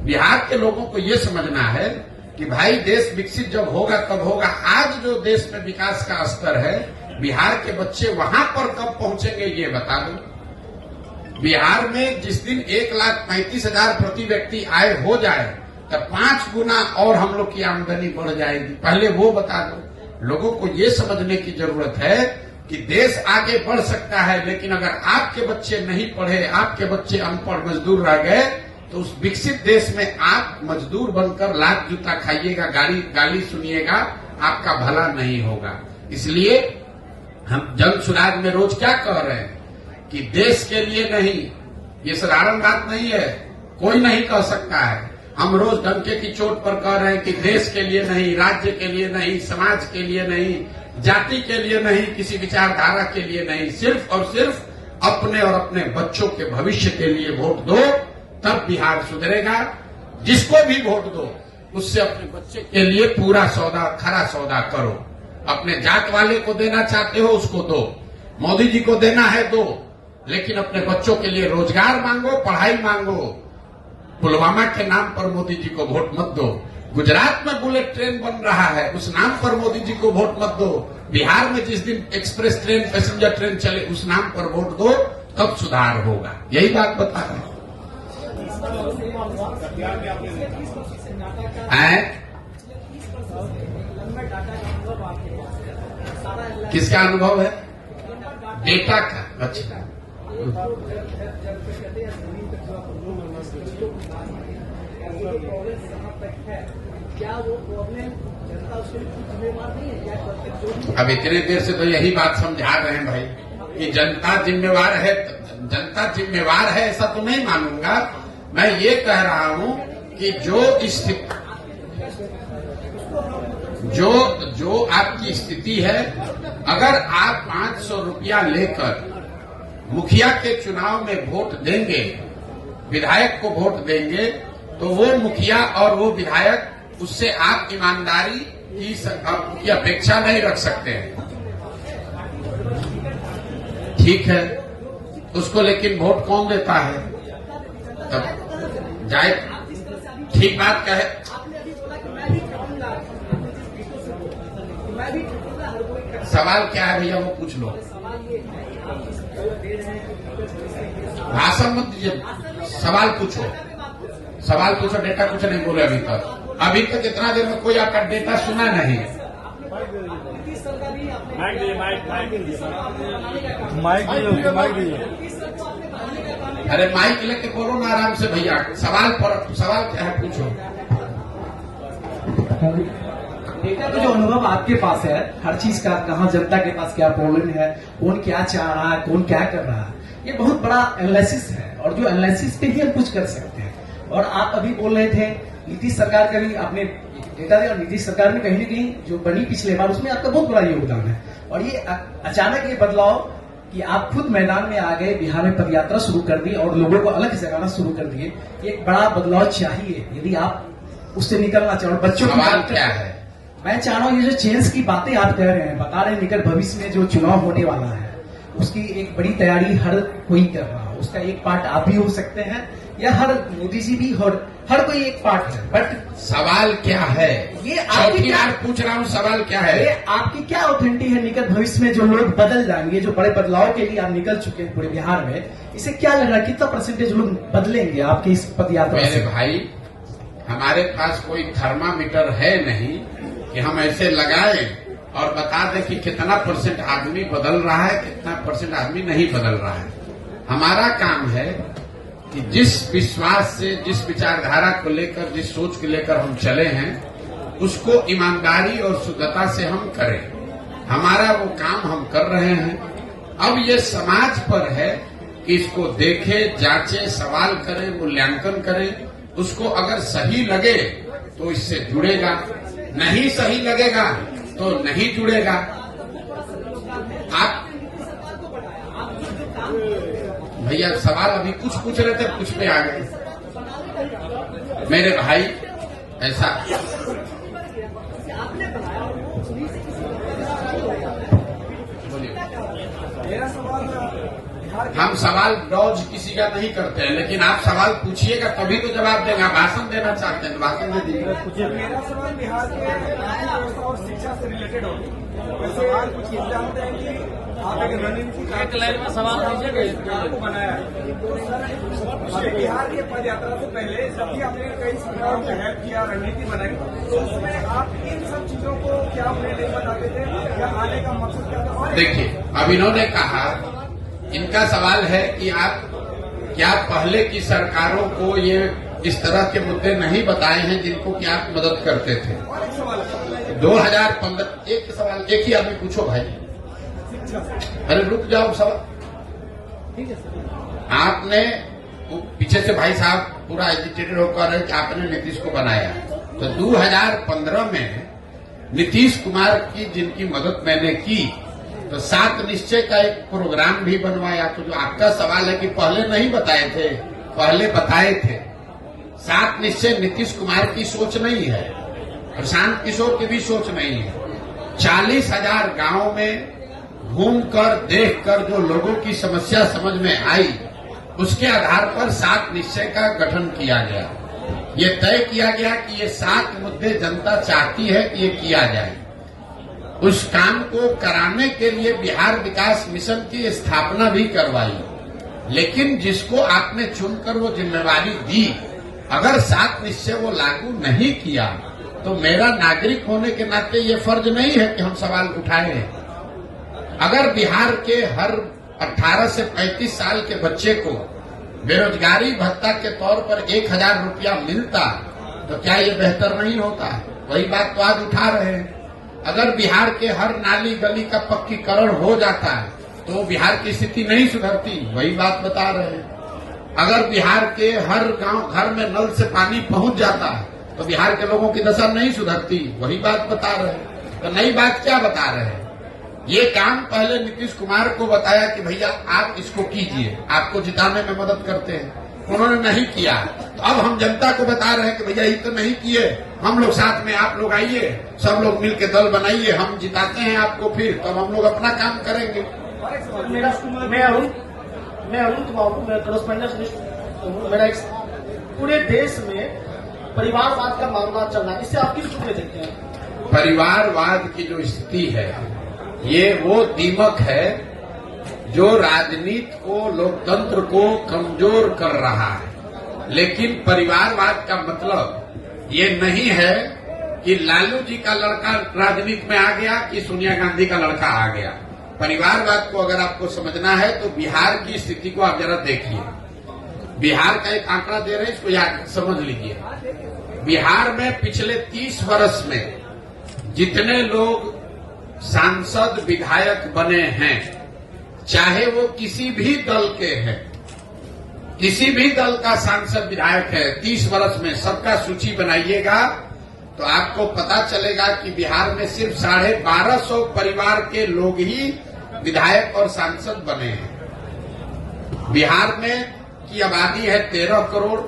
बिहार के लोगों को ये समझना है कि भाई देश विकसित जब होगा तब होगा। आज जो देश में विकास का स्तर है, बिहार के बच्चे वहां पर कब पहुंचेंगे ये बता दो। बिहार में जिस दिन 1,35,000 प्रति व्यक्ति आय हो जाए तब 5 गुना और हम लोग की आमदनी बढ़ जाएगी। पहले वो बता दो। लोगों को ये समझने की जरूरत है कि देश आगे बढ़ सकता है, लेकिन अगर आपके बच्चे नहीं पढ़े, आपके बच्चे अनपढ़ मजदूर रह गए, तो उस विकसित देश में आप मजदूर बनकर लात जूता खाइएगा, गाली सुनिएगा, आपका भला नहीं होगा। इसलिए हम जन सुराज में रोज क्या कह रहे हैं कि देश के लिए नहीं, ये साधारण बात नहीं है, कोई नहीं कह सकता है। हम रोज डंके की चोट पर कह रहे हैं कि देश के लिए नहीं, राज्य के लिए नहीं, समाज के लिए नहीं, जाति के लिए नहीं, किसी विचारधारा के लिए नहीं, सिर्फ और सिर्फ अपने और अपने बच्चों के भविष्य के लिए वोट दो, तब बिहार सुधरेगा। जिसको भी वोट दो उससे अपने बच्चे के लिए पूरा सौदा, खरा सौदा करो। अपने जात वाले को देना चाहते हो उसको दो, मोदी जी को देना है दो, लेकिन अपने बच्चों के लिए रोजगार मांगो, पढ़ाई मांगो। पुलवामा के नाम पर मोदी जी को वोट मत दो। गुजरात में बुलेट ट्रेन बन रहा है, उस नाम पर मोदी जी को वोट मत दो। बिहार में जिस दिन एक्सप्रेस ट्रेन, पैसेंजर ट्रेन चले, उस नाम पर वोट दो, तब सुधार होगा। यही बात बता रहे हैं। किसका अनुभव है? डेटा का। अच्छा, अब इतने देर से तो यही बात समझा रहे हैं भाई कि जनता जिम्मेवार है। जनता जिम्मेवार है ऐसा तो नहीं मानूंगा। मैं ये कह रहा हूं कि जो आपकी स्थिति है, अगर आप 500 रुपया लेकर मुखिया के चुनाव में वोट देंगे, विधायक को वोट देंगे, तो वो मुखिया और वो विधायक, उससे आप ईमानदारी की अपेक्षा नहीं रख सकते हैं। ठीक है, उसको लेकिन वोट कौन देता है? तब जाए, ठीक बात कहे। सवाल क्या है भैया, वो पूछ लो। भाषण मत दीजिए, सवाल पूछो। सवाल पूछो, डेटा कुछ नहीं बोले अभी तक। अभी तक इतना देर में कोई आपका डेटा सुना नहीं। अरे माइक लेके बोलो ना आराम से भैया। सवाल क्या है, पूछो। डेटा का जो अनुभव आपके पास है हर चीज का, कहाँ जनता के पास क्या प्रॉब्लम है, कौन क्या चाह रहा है, कौन क्या कर रहा है, ये बहुत बड़ा एनालिसिस है। और जो एनालिसिस पे ही हम कुछ कर सकते हैं। और आप अभी बोल रहे थे नीतीश सरकार का भी आपने डेटा दिया, और नीतीश सरकार में कहीं न कहीं जो बनी पिछले बार, उसमें आपका बहुत बड़ा योगदान है। और ये अचानक ये बदलाव कि आप खुद मैदान में आ गए, बिहार में पदयात्रा शुरू कर दी और लोगों को अलग जगाना शुरू कर दिए, एक बड़ा बदलाव चाहिए यदि आप उससे निकलना चाहो। बच्चों की क्या है? मैं चाह रहा हूँ ये जो चेंज की बातें आप कह रहे हैं, बता रहे हैं निकट भविष्य में जो चुनाव होने वाला है उसकी एक बड़ी तैयारी हर कोई कर रहा है। उसका एक पार्ट आप भी हो सकते हैं, या हर मोदी जी भी, हर कोई एक पार्ट है। बट सवाल क्या है, ये आपकी बार पूछ रहा हूँ, सवाल क्या है? ये आपकी क्या ऑथेंटिटी है निकट भविष्य में जो लोग बदल जाएंगे, जो बड़े बदलाव के लिए आप निकल चुके हैं पूरे बिहार में, इसे क्या लग रहा है, कितना परसेंटेज लोग बदलेंगे आपकी इस पदयात्रा से? मेरे भाई, हमारे पास कोई थर्मामीटर है नहीं कि हम ऐसे लगाएं और बता दें कि कितना परसेंट आदमी बदल रहा है, कितना परसेंट आदमी नहीं बदल रहा है। हमारा काम है कि जिस विश्वास से, जिस विचारधारा को लेकर, जिस सोच को लेकर हम चले हैं, उसको ईमानदारी और शुद्धता से हम करें। हमारा वो काम हम कर रहे हैं। अब ये समाज पर है कि इसको देखे, जांचे, सवाल करे, मूल्यांकन करे। उसको अगर सही लगे तो इससे जुड़ेगा, नहीं सही लगेगा तो नहीं जुड़ेगा। आप भैया सवाल अभी कुछ पूछ रहे थे, कुछ पे आ गए। मेरे भाई ऐसा बोलिए। मेरा सवाल बिहार हम सवाल डॉज किसी का नहीं करते हैं, लेकिन आप सवाल पूछिएगा तभी तो जवाब देंगे। आप भाषण देना चाहते हैं तो भाषण दे दीजिए। मेरा सवाल बिहार के न्याय व्यवस्था और शिक्षा से रिलेटेड होगी। सवाल कुछ ये जानते हैं कि आप एक रणनीति सवाल को बनाया है, तो सर बिहार के पद यात्रा से पहले जब भी आपने कई सरकारों को हेल्प किया, रणनीति बनाई, तो उसमें आप इन सब चीजों को क्या उन्हें नहीं बताते थे या आने का मकसद क्या था? देखिए, अब इन्होंने कहा, इनका सवाल है कि आप क्या पहले की सरकारों को ये इस तरह के मुद्दे नहीं बताए हैं जिनको कि आप मदद करते थे। और एक सवाल है 2015, एक सवाल एक ही आदमी पूछो भाई। अरे रुक जाओ सवाल। ठीक है सर। आपने पीछे से भाई साहब पूरा एजिटेटेड होकर रहे कि आपने नीतीश को बनाया, तो 2015 में नीतीश कुमार की जिनकी मदद मैंने की, तो 7 निश्चय का एक प्रोग्राम भी बनवाया। तो जो आपका सवाल है कि पहले नहीं बताए थे, पहले बताए थे। 7 निश्चय नीतीश कुमार की सोच नहीं है, प्रशांत किशोर की भी सोच नहीं है। 40,000 गांवों में घूमकर देखकर जो लोगों की समस्या समझ में आई, उसके आधार पर 7 निश्चय का गठन किया गया। ये तय किया गया कि ये 7 मुद्दे जनता चाहती है कि ये किया जाए। उस काम को कराने के लिए बिहार विकास मिशन की स्थापना भी करवाई, लेकिन जिसको आपने चुनकर वो जिम्मेवारी दी, अगर 7 निश्चय वो लागू नहीं किया, तो मेरा नागरिक होने के नाते ये फर्ज नहीं है कि हम सवाल उठाएं। अगर बिहार के हर 18 से 35 साल के बच्चे को बेरोजगारी भत्ता के तौर पर 1,000 रुपया मिलता, तो क्या ये बेहतर नहीं होता? वही बात तो आज उठा रहे हैं। अगर बिहार के हर नाली गली का पक्कीकरण हो जाता है, तो बिहार की स्थिति नहीं सुधरती, वही बात बता रहे हैं। अगर बिहार के हर गांव घर में नल से पानी पहुंच जाता है, तो बिहार के लोगों की दशा नहीं सुधरती, वही बात बता रहे हैं। तो नई बात क्या बता रहे हैं? ये काम पहले नीतीश कुमार को बताया कि भैया आप इसको कीजिए, आपको जिताने में मदद करते हैं, उन्होंने नहीं किया। तो अब हम जनता को बता रहे हैं कि भैया ये तो नहीं किए, हम लोग साथ में, आप लोग आइए, सब लोग मिलकर दल बनाइए, हम जिताते हैं आपको, फिर तब हम लोग अपना काम करेंगे। मैं अरुण कुमार हूँ, मैं करस्पॉन्डेंट हूँ। मेरा पूरे देश में परिवारवाद का मामला चल रहा है, इससे आप किस रूप में देखते हैं? परिवारवाद की जो स्थिति है, ये वो दीमक है जो राजनीति को, लोकतंत्र को कमजोर कर रहा है। लेकिन परिवारवाद का मतलब ये नहीं है कि लालू जी का लड़का राजनीति में आ गया कि सोनिया गांधी का लड़का आ गया। परिवारवाद को अगर आपको समझना है तो बिहार की स्थिति को आप जरा देखिए। बिहार का एक आंकड़ा दे रहे हैं, इसको याद समझ लीजिए। बिहार में पिछले 30 वर्ष में जितने लोग सांसद विधायक बने हैं, चाहे वो किसी भी दल के हैं, किसी भी दल का सांसद विधायक है 30 वर्ष में, सबका सूची बनाइएगा तो आपको पता चलेगा कि बिहार में सिर्फ 1250 परिवार के लोग ही विधायक और सांसद बने हैं। बिहार में की आबादी है 13 करोड़,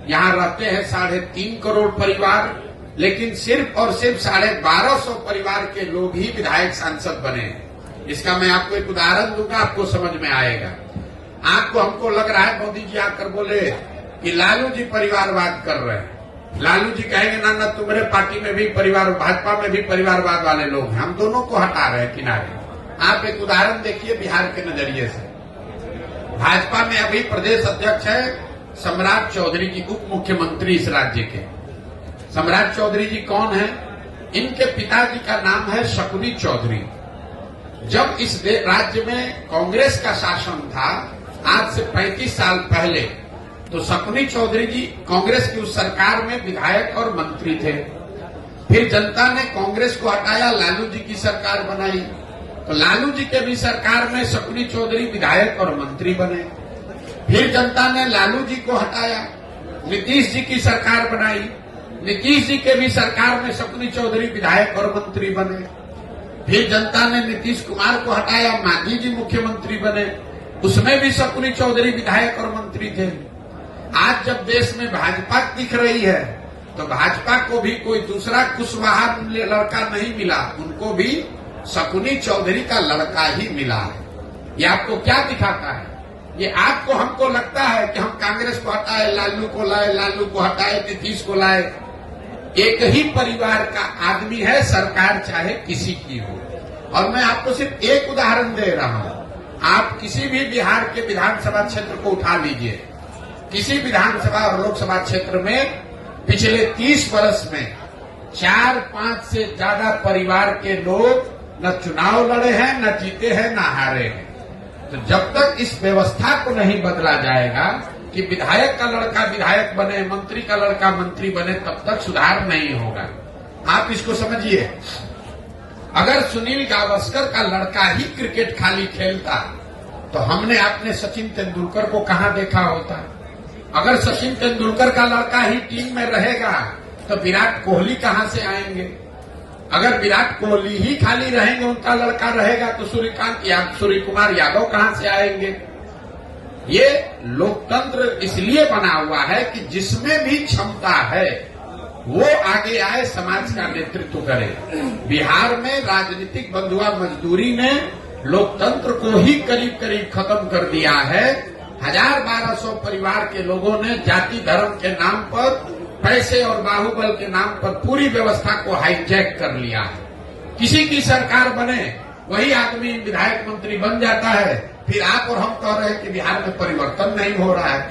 यहाँ रहते हैं 3.5 करोड़ परिवार, लेकिन सिर्फ और सिर्फ 1250 परिवार के लोग ही विधायक सांसद बने हैं। इसका मैं आपको एक उदाहरण दूंगा, आपको समझ में आएगा। आपको हमको लग रहा है मोदी जी आकर बोले कि लालू जी परिवारवाद कर रहे हैं, लालू जी कहेंगे ना ना तुम्हारे पार्टी में भी परिवार, भाजपा में भी परिवारवाद वाले लोग हैं, हम दोनों को हटा रहे हैं किनारे। आप एक उदाहरण देखिए बिहार के नजरिए से। भाजपा में अभी प्रदेश अध्यक्ष है सम्राट चौधरी जी, उप मुख्यमंत्री इस राज्य के। सम्राट चौधरी जी कौन है? इनके पिताजी का नाम है शकुनी चौधरी। जब इस राज्य में कांग्रेस का शासन था आज से 35 साल पहले, तो शकुनी चौधरी जी कांग्रेस की उस सरकार में विधायक और मंत्री थे। फिर जनता ने कांग्रेस को हटाया, लालू जी की सरकार बनाई, तो लालू जी के भी सरकार में शकुनी चौधरी विधायक और मंत्री बने। फिर जनता ने लालू जी को हटाया, नीतीश जी की सरकार बनाई, नीतीश जी के भी सरकार में शकुनी चौधरी विधायक और मंत्री बने। फिर जनता ने नीतीश कुमार को हटाया, मांझी जी मुख्यमंत्री बने, उसमें भी शकुनी चौधरी विधायक और मंत्री थे। आज जब देश में भाजपा दिख रही है, तो भाजपा को भी कोई दूसरा कुशवाहा लड़का नहीं मिला, उनको भी शकुनी चौधरी का लड़का ही मिला है। ये आपको क्या दिखाता है? ये आपको हमको लगता है कि हम कांग्रेस को हटाए, लालू को लाए, लालू को हटाए, नीतीश को लाए। एक ही परिवार का आदमी है, सरकार चाहे किसी की हो। और मैं आपको सिर्फ एक उदाहरण दे रहा हूं। आप किसी भी बिहार के विधानसभा क्षेत्र को उठा लीजिए, किसी विधानसभा और लोकसभा क्षेत्र में पिछले 30 वर्ष में 4-5 से ज्यादा परिवार के लोग न चुनाव लड़े हैं, न जीते हैं, न हारे हैं। तो जब तक इस व्यवस्था को नहीं बदला जाएगा कि विधायक का लड़का विधायक बने, मंत्री का लड़का मंत्री बने, तब तक सुधार नहीं होगा। आप इसको समझिए। अगर सुनील गावस्कर का लड़का ही क्रिकेट खाली खेलता तो हमने अपने सचिन तेंदुलकर को कहां देखा होता। अगर सचिन तेंदुलकर का लड़का ही टीम में रहेगा तो विराट कोहली कहां से आएंगे। अगर विराट कोहली ही खाली रहेंगे, उनका लड़का रहेगा, तो सूर्य कुमार यादव कहां से आएंगे। ये लोकतंत्र इसलिए बना हुआ है कि जिसमें भी क्षमता है वो आगे आए, समाज का नेतृत्व करे। बिहार में राजनीतिक बंधुआ मजदूरी ने लोकतंत्र को ही करीब करीब खत्म कर दिया है। 1000-1200 परिवार के लोगों ने जाति धर्म के नाम पर, पैसे और बाहुबल के नाम पर पूरी व्यवस्था को हाईजैक कर लिया है। किसी की सरकार बने, वही आदमी विधायक मंत्री बन जाता है। फिर आप और हम कह रहे हैं कि बिहार में परिवर्तन नहीं हो रहा है।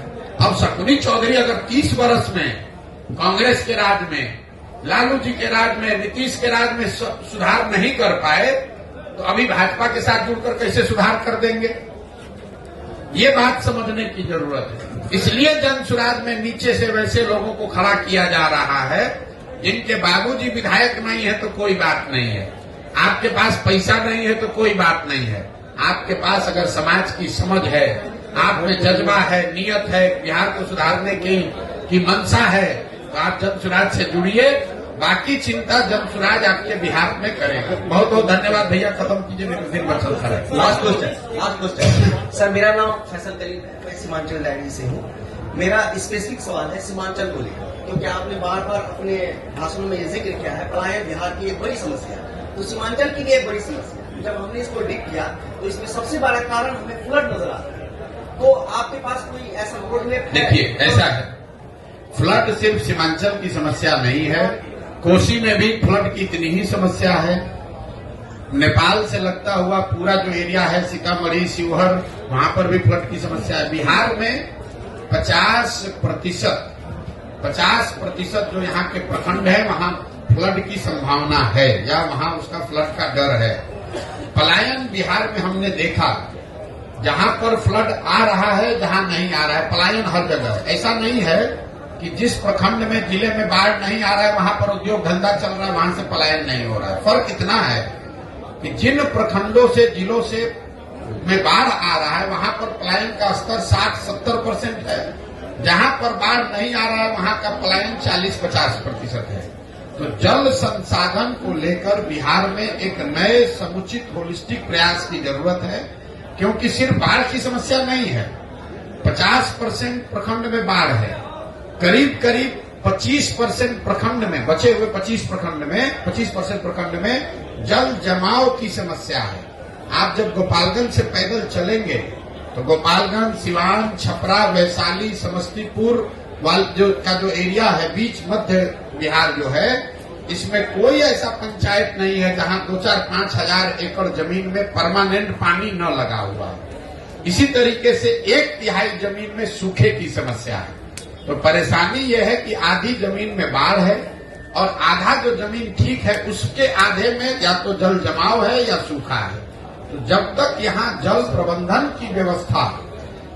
अब शकुनी चौधरी अगर 30 वर्ष में कांग्रेस के राज में, लालू जी के राज में, नीतीश के राज में सुधार नहीं कर पाए, तो अभी भाजपा के साथ जुड़कर कैसे सुधार कर देंगे। ये बात समझने की जरूरत है। इसलिए जनसुराज में नीचे से वैसे लोगों को खड़ा किया जा रहा है जिनके बाबूजी विधायक नहीं है तो कोई बात नहीं है, आपके पास पैसा नहीं है तो कोई बात नहीं है, आपके पास अगर समाज की समझ है, आप में जज्बा है, नियत है, बिहार को सुधारने की मंशा है, तो आप जनसुराज से जुड़िए। बाकी चिंता जनसुराज आपके बिहार में करेगा। बहुत बहुत धन्यवाद भैया, खत्म कीजिए, मेरे दिन बचल था। Last question sir. मेरा नाम फैसल कलीम है, मैं सीमांचल डायरी से हूँ। मेरा स्पेसिफिक सवाल है सीमांचल को लेकर, क्योंकि आपने बार बार अपने भाषणों में ये जिक्र किया है पलायन बिहार की एक बड़ी समस्या है, तो सीमांचल की भी एक बड़ी समस्या है। जब हमने इसको डिग किया तो इसमें सबसे बड़ा कारण हमें फ्लड नजर आता है। तो आपके पास कोई ऐसा रोड मैप है? देखिए, ऐसा है, फ्लड सिर्फ सीमांचल की समस्या नहीं है, कोसी में भी फ्लड की इतनी ही समस्या है। नेपाल से लगता हुआ पूरा जो एरिया है, सीतामढ़ी, शिवहर, वहां पर भी फ्लड की समस्या है। बिहार में 50% जो यहाँ के प्रखंड है वहां फ्लड की संभावना है, या वहां उसका फ्लड का डर है। पलायन बिहार में हमने देखा, जहां पर फ्लड आ रहा है, जहां नहीं आ रहा है, पलायन हर जगह। ऐसा नहीं है कि जिस प्रखंड में, जिले में बाढ़ नहीं आ रहा है वहां पर उद्योग धंधा चल रहा है, वहां से पलायन नहीं हो रहा है। फर्क इतना है कि जिन प्रखंडों से, जिलों से में बाढ़ आ रहा है वहां पर पलायन का स्तर 60-70% है। जहां पर बाढ़ नहीं आ रहा है वहां का पलायन 40-50% है। तो जल संसाधन को लेकर बिहार में एक नए समुचित होलिस्टिक प्रयास की जरूरत है, क्योंकि सिर्फ बाढ़ की समस्या नहीं है। 50% प्रखंड में बाढ़ है, करीब 25% प्रखंड में, बचे हुए 25% प्रखंड में जल जमाव की समस्या है। आप जब गोपालगंज से पैदल चलेंगे तो गोपालगंज, सिवान, छपरा, वैशाली, समस्तीपुर जो एरिया है, बीच मध्य बिहार जो है, इसमें कोई ऐसा पंचायत नहीं है जहां 2-4-5 हजार एकड़ जमीन में परमानेंट पानी न लगा हुआ है। इसी तरीके से 1/3 जमीन में सूखे की समस्या है। तो परेशानी यह है कि आधी जमीन में बाढ़ है और आधा जो जमीन ठीक है उसके आधे में या तो जल जमाव है या सूखा है। तो जब तक यहाँ जल प्रबंधन की व्यवस्था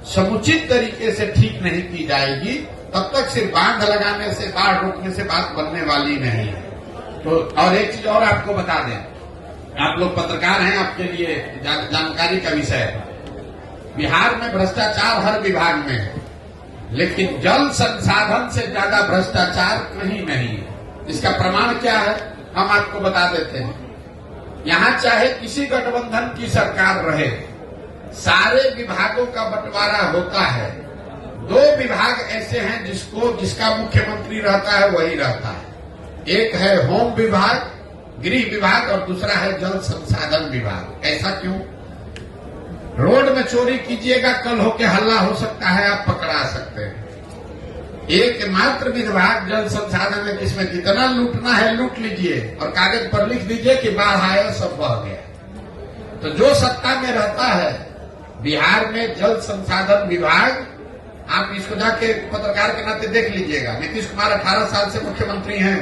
समुचित तरीके से ठीक नहीं की जाएगी, तब तक सिर्फ बांध लगाने से, बाढ़ रोकने से बात बनने वाली नहीं है। तो और एक चीज और आपको बता दें, आप लोग पत्रकार हैं, आपके लिए जानकारी का विषय है। बिहार में भ्रष्टाचार हर विभाग में है, लेकिन जल संसाधन से ज्यादा भ्रष्टाचार कहीं नहीं है। इसका प्रमाण क्या है, हम आपको बता देते हैं। यहां चाहे किसी गठबंधन की सरकार रहे, सारे विभागों का बंटवारा होता है। 2 विभाग ऐसे हैं जिसका मुख्यमंत्री रहता है वही रहता है। एक है होम विभाग, गृह विभाग, और दूसरा है जल संसाधन विभाग। ऐसा क्यों? रोड में चोरी कीजिएगा, कल होके हल्ला हो सकता है, आप पकड़ा सकते हैं। एकमात्र विभाग जल संसाधन है जिसमें जितना लूटना है लूट लीजिए और कागज पर लिख दीजिए कि बाढ़ आया सब बह गया। तो जो सत्ता में रहता है बिहार में जल संसाधन विभाग, आप इसको जाके पत्रकार के नाते देख लीजिएगा। नीतीश कुमार 18 साल से मुख्यमंत्री हैं,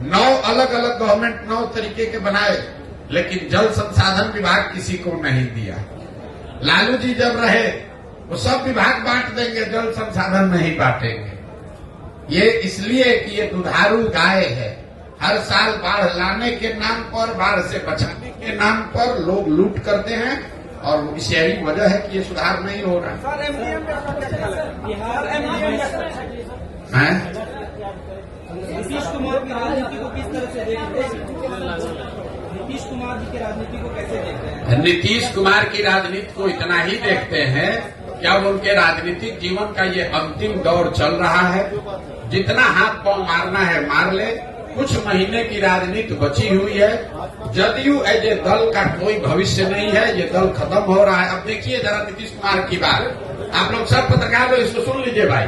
9 अलग अलग गवर्नमेंट 9 तरीके के बनाए, लेकिन जल संसाधन विभाग किसी को नहीं दिया। लालू जी जब रहे वो सब विभाग बांट देंगे, जल संसाधन नहीं बांटेंगे। ये इसलिए कि ये दुधारू गाय है। हर साल बाढ़ लाने के नाम पर, बाढ़ से बचाने के नाम पर लोग लूट करते हैं और इस यही वजह है कि ये सुधार नहीं हो रहा सर, एमडीएम का क्या ख्याल है? बिहार एमडीएम है। नीतीश कुमार की राजनीति को किस तरह से देखते हैं? नीतीश कुमार जी की राजनीति को कैसे देखते हैं? नीतीश कुमार की राजनीति को इतना ही देखते हैं कि अब उनके राजनीतिक जीवन का ये अंतिम दौर चल रहा है। जितना हाथ पांव मारना है मार ले, कुछ महीने की राजनीति बची हुई है। जदयू एज ए दल का कोई भविष्य नहीं है, ये दल खत्म हो रहा है। अब देखिए जरा नीतीश कुमार की बात, आप लोग सब पत्रकार लोग इसको सुन लीजिए भाई।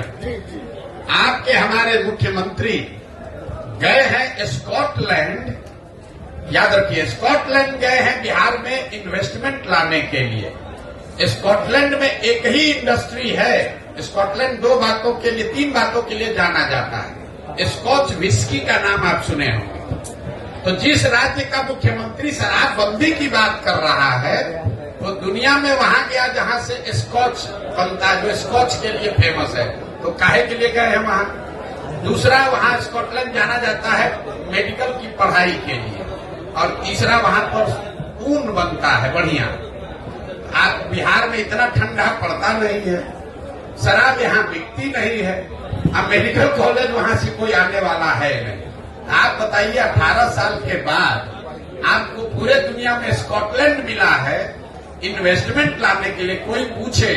आपके हमारे मुख्यमंत्री गए हैं स्कॉटलैंड, याद रखिए स्कॉटलैंड गए हैं बिहार में इन्वेस्टमेंट लाने के लिए। स्कॉटलैंड में एक ही इंडस्ट्री है। स्कॉटलैंड 2 बातों के लिए, 3 बातों के लिए जाना जाता है। स्कॉच विस्की का नाम आप सुने होंगे। तो जिस राज्य का मुख्यमंत्री शराबबंदी की बात कर रहा है वो दुनिया में वहां गया जहां से स्कॉच बनता है, जो स्कॉच के लिए फेमस है। तो काहे के लिए गए हैं वहां? दूसरा, वहां स्कॉटलैंड जाना जाता है मेडिकल की पढ़ाई के लिए। और तीसरा, वहां पर ऊन बनता है बढ़िया। आप बिहार में इतना ठंडा पड़ता नहीं है, शराब यहाँ बिकती नहीं है। अब मेडिकल कॉलेज वहां से कोई आने वाला है नहीं। आप बताइए 18 साल के बाद आपको पूरे दुनिया में स्कॉटलैंड मिला है इन्वेस्टमेंट लाने के लिए। कोई पूछे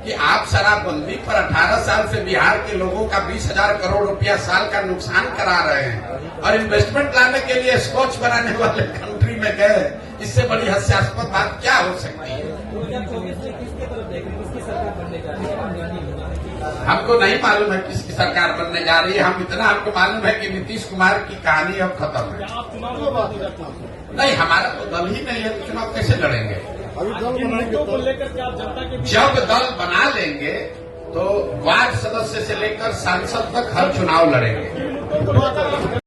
कि आप शराबबंदी पर 18 साल से बिहार के लोगों का 20,000 करोड़ रुपया साल का नुकसान करा रहे हैं और इन्वेस्टमेंट लाने के लिए स्कॉच बनाने वाले कंट्री में गए, इससे बड़ी हास्यास्पद बात क्या हो सकती है? हमको नहीं मालूम है किसकी सरकार बनने जा रही है। हम इतना हमको मालूम है कि नीतीश कुमार की कहानी अब खत्म है। नहीं, हमारा तो दल ही नहीं है, तो चुनाव कैसे लड़ेंगे? जब दल बना लेंगे तो वार्ड सदस्य से लेकर सांसद तक हर चुनाव लड़ेंगे।